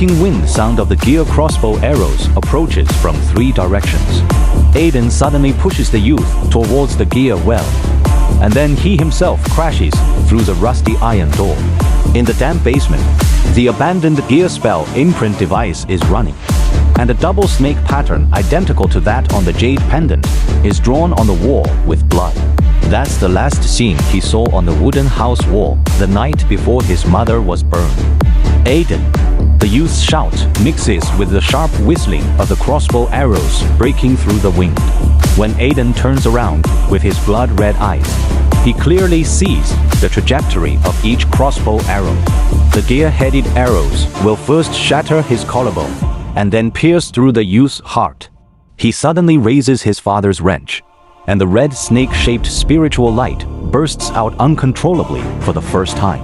shrieking wind sound of the gear crossbow arrows approaches from 3 directions. Aiden suddenly pushes the youth towards the gear well, and then he himself crashes through the rusty iron door. In the damp basement, the abandoned gear spell imprint device is running, and a double snake pattern identical to that on the jade pendant is drawn on the wall with blood. That's the last scene he saw on the wooden house wall the night before his mother was burned. Aiden! The youth's shout mixes with the sharp whistling of the crossbow arrows breaking through the wind. When Aiden turns around with his blood-red eyes, he clearly sees the trajectory of each crossbow arrow. The gear-headed arrows will first shatter his collarbone and then pierce through the youth's heart. He suddenly raises his father's wrench, and the red snake-shaped spiritual light bursts out uncontrollably for the first time,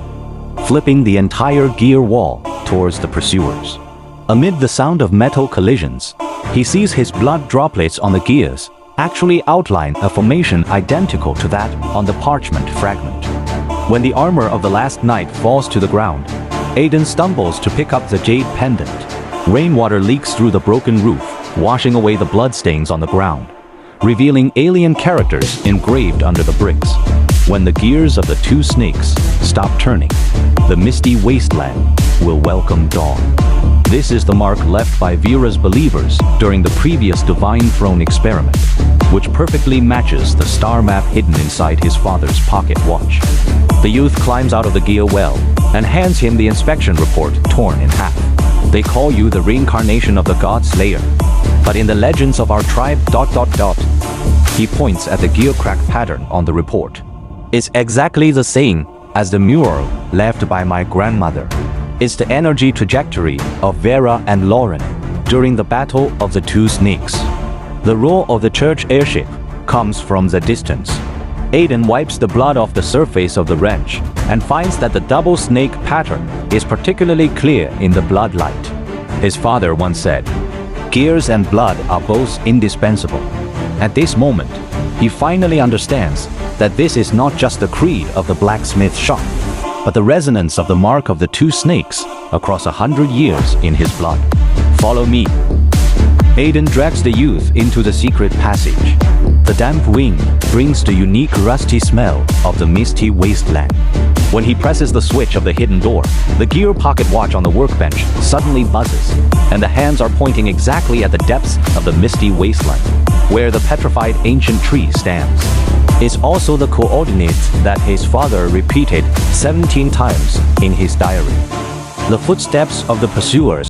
flipping the entire gear wall towards the pursuers. Amid the sound of metal collisions, he sees his blood droplets on the gears actually outline a formation identical to that on the parchment fragment. When the armor of the last knight falls to the ground, Aiden stumbles to pick up the jade pendant. Rainwater leaks through the broken roof, washing away the bloodstains on the ground, revealing alien characters engraved under the bricks. When the gears of the 2 snakes stop turning, the misty wasteland will welcome dawn. This is the mark left by Vera's believers during the previous Divine Throne experiment, which perfectly matches the star map hidden inside his father's pocket watch. The youth climbs out of the gear well and hands him the inspection report torn in half. They call you the reincarnation of the God Slayer, but in the legends of our tribe ... He points at the gear crack pattern on the report. It's exactly the same as the mural left by my grandmother. It's the energy trajectory of Vera and Lauren during the battle of the 2 snakes. The roar of the church airship comes from the distance. Aiden wipes the blood off the surface of the wrench and finds that the double snake pattern is particularly clear in the blood light. His father once said, "Gears and blood are both indispensable." At this moment, he finally understands that this is not just the creed of the blacksmith shop, but the resonance of the mark of the 2 snakes across 100 years in his blood. Follow me. Aiden drags the youth into the secret passage. The damp wind brings the unique rusty smell of the misty wasteland. When he presses the switch of the hidden door, the gear pocket watch on the workbench suddenly buzzes, and the hands are pointing exactly at the depths of the misty wasteland, where the petrified ancient tree stands. It's also the coordinates that his father repeated 17 times in his diary. The footsteps of the pursuers